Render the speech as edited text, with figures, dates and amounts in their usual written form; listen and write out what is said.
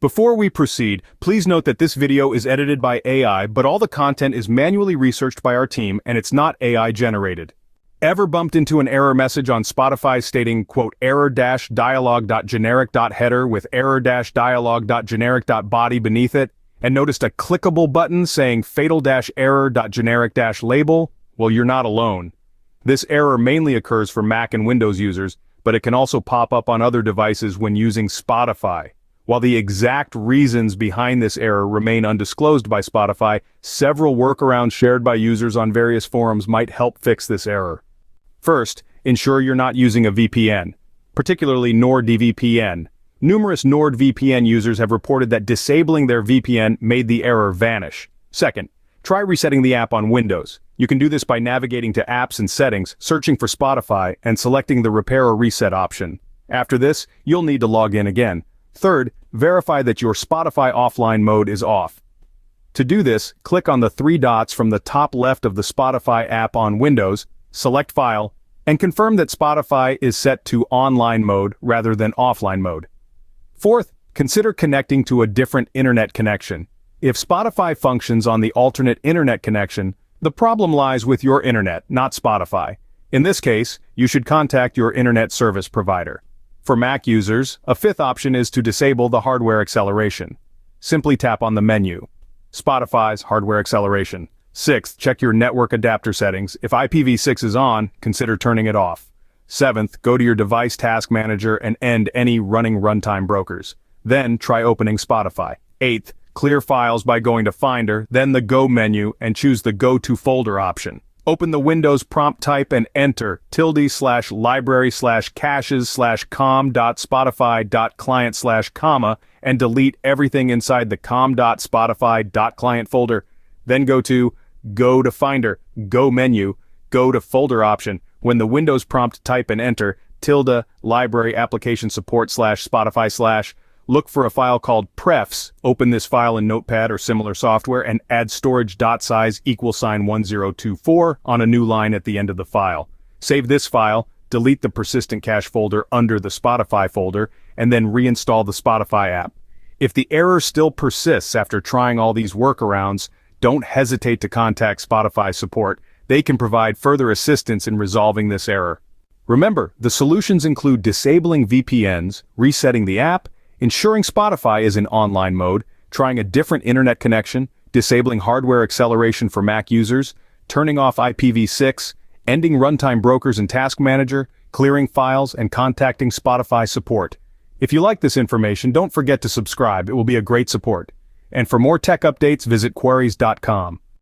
Before we proceed, please note that this video is edited by AI, but all the content is manually researched by our team and it's not AI generated. Ever bumped into an error message on Spotify stating, quote, error-dialog.generic.header with error-dialog.generic.body beneath it, and noticed a clickable button saying fatal-error.generic-label? Well, you're not alone. This error mainly occurs for Mac and Windows users, but it can also pop up on other devices when using Spotify. While the exact reasons behind this error remain undisclosed by Spotify, several workarounds shared by users on various forums might help fix this error. First, ensure you're not using a VPN, particularly NordVPN. Numerous NordVPN users have reported that disabling their VPN made the error vanish. Second, try resetting the app on Windows. You can do this by navigating to Apps and Settings, searching for Spotify, and selecting the Repair or Reset option. After this, you'll need to log in again. Third, verify that your Spotify offline mode is off. To do this, click on the three dots from the top left of the Spotify app on Windows, select File, and confirm that Spotify is set to online mode rather than offline mode. Fourth, consider connecting to a different internet connection. If Spotify functions on the alternate internet connection, the problem lies with your internet, not Spotify. In this case, you should contact your internet service provider. For Mac users, a fifth option is to disable the hardware acceleration. Simply tap on the menu. Spotify's hardware acceleration. Sixth, check your network adapter settings. If IPv6 is on, consider turning it off. Seventh, go to your device task manager and end any running runtime brokers. Then try opening Spotify. Eighth, clear files by going to Finder, then the Go menu, and choose the Go to Folder option. Open the Windows prompt type and enter ~library/caches/com.spotify.client/comma and delete everything inside the com.spotify.client folder. Then go to Finder, Go menu, Go to Folder option. When the Windows prompt type and enter ~library application support/Spotify/. Look for a file called prefs, open this file in Notepad or similar software and add storage.size =1024 on a new line at the end of the file. Save this file, delete the persistent cache folder under the Spotify folder, and then reinstall the Spotify app. If the error still persists after trying all these workarounds, don't hesitate to contact Spotify support. They can provide further assistance in resolving this error. Remember, the solutions include disabling VPNs, resetting the app, ensuring Spotify is in online mode, trying a different internet connection, disabling hardware acceleration for Mac users, turning off IPv6, ending runtime brokers and task manager, clearing files, and contacting Spotify support. If you like this information, don't forget to subscribe. It will be a great support. And for more tech updates, visit queries.com.